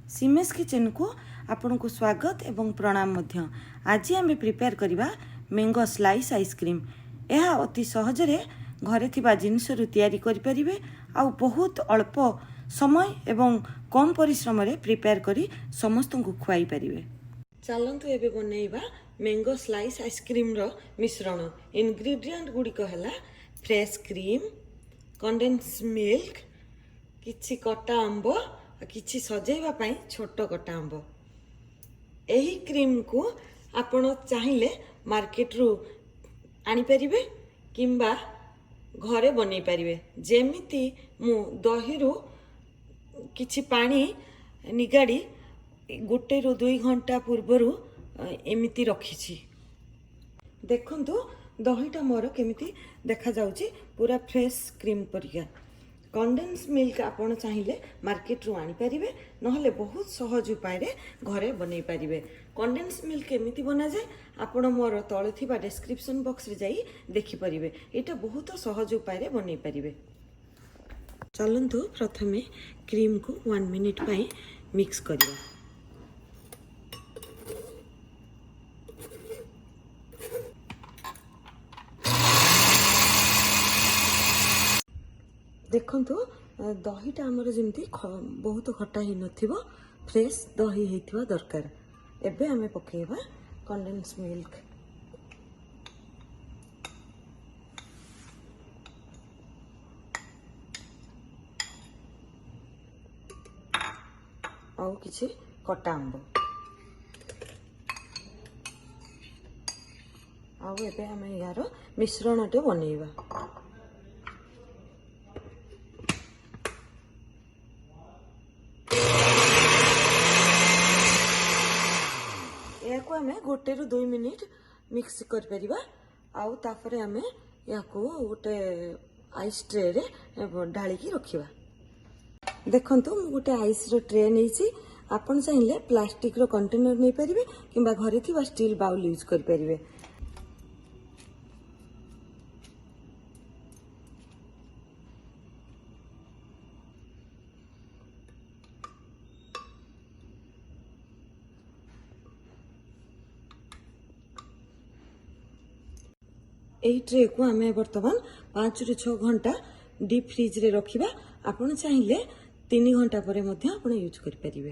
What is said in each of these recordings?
सीमेश kitchen को आपण को स्वागत एवं प्रणाम मध्य। आज आम प्रिपेयर करवा मैंगो स्लाइस आइसक्रीम। यह अति सहजरे घरे थिबा जिनिसरु तैयारी करि परिबे आ बहुत अल्प समय एवं कम परिश्रम रे प्रिपेयर करी समस्त को खुआई परिबे। चलंतु एबे बनेइबा मैंगो स्लाइस आइसक्रीम रो मिश्रण। इंग्रेडिएंट गुड़िक है फ्रेश क्रीम, कंडेन्स मिल्क, किछि कटा आंब, किछि सजेइबा पई छोट कटा आंब। एही क्रीम को आपण चाहिले मार्केट रू आनी परिबे किंबा घरे बनै परिबे। जेमिति मु दही रू किछि पानी निगाड़ी 1 ରୁ 2 घंटा पूर्वरु एमिति रखिछि। देखंतु दहीटा मोर केमिति देखा जाउची, पूरा फ्रेश क्रीम परिका। कंडेन्स मिल्क आपण चाहिए मार्केट रू आनी परिबे, नहले बहुत सहज उपाय रे घरे बनै परिबे। कंडेन्स मिल्क केमिति बना जाय आपण मोर तळे थिबा डिस्क्रिप्शन बॉक्स रे जाई देखि परिबे। एटा बहुत सहज उपाय रे बनै परिबे। चलंतु प्रथमे क्रीम को 1 मिनिट पई मिक्स करिया। देखंतु दहीटा आमर जमी बहुत खटा ही नथिबो, फ्रेश दही हेतिबा दरकार। एबे आमे पकेइबा कंडेन्स मिल्क। आउ किछि कटा आंब। आउ एबे आमे यार मिश्रणटे बनेइबा। आमे 1 ରୁ 2 मिनिट मिक्स कर परिबा। आउ ताफरे आमे याको गोटे आइस ट्रे रे ढाली की रखिबा। देखंतु मु गोटे आइस रो ट्रे नैछि। आपण चाहिले प्लास्टिक रो कंटेनर नै परिबे किंबा घरे थिबा स्टील बाउल यूज कर परिबे। एही ट्रे को आमे वर्तमान 5 ରୁ 6 घंटा डीप फ्रीज रे रखिबा। आपण चाहिले 3 घंटा परे मध्ये आपण यूज कर परिबे।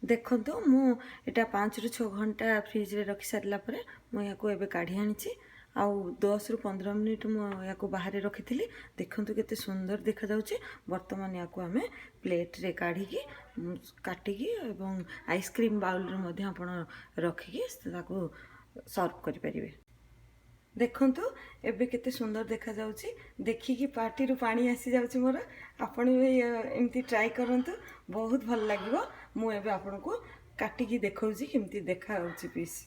देखंतु मु एटा 5 ରୁ 6 घंटा फ्रीज रे रखि सारला परे मु याको एबे काढी आनिछि। आउ 10 ରୁ 15 मिनिट मु याको बाहर रखिथिली। देखंतु केते सुंदर देखा जाउछि। वर्तमान याको आमे प्लेट रे काढी की काटी की एवं आइसक्रीम बाउल रे मध्ये आपण रखि की ताको सर्व करि परिबे। देखंतु एबे केते सुंदर देखा जाउछि। देखि की पार्टी रु पानी आसी जाउछि मोर। आपण भी एमती ट्राई करंतु, बहुत भल लागिवो। मु एबे आपण को काटी की देखौछि केमती देखा जाउछि पीस।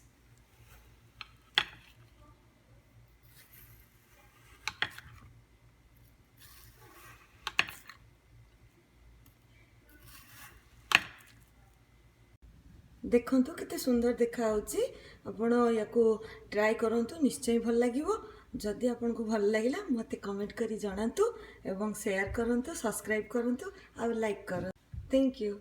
देखंतु केते सुंदर देखा होछि। आपण याको ट्राई करंतु, निश्चय भल लागिवो। जदि आपन को भल लागिला मते कमेंट करी जणांतु एवं शेयर करंतु, सब्सक्राइब करंतु और लाइक करंतु। Thank you.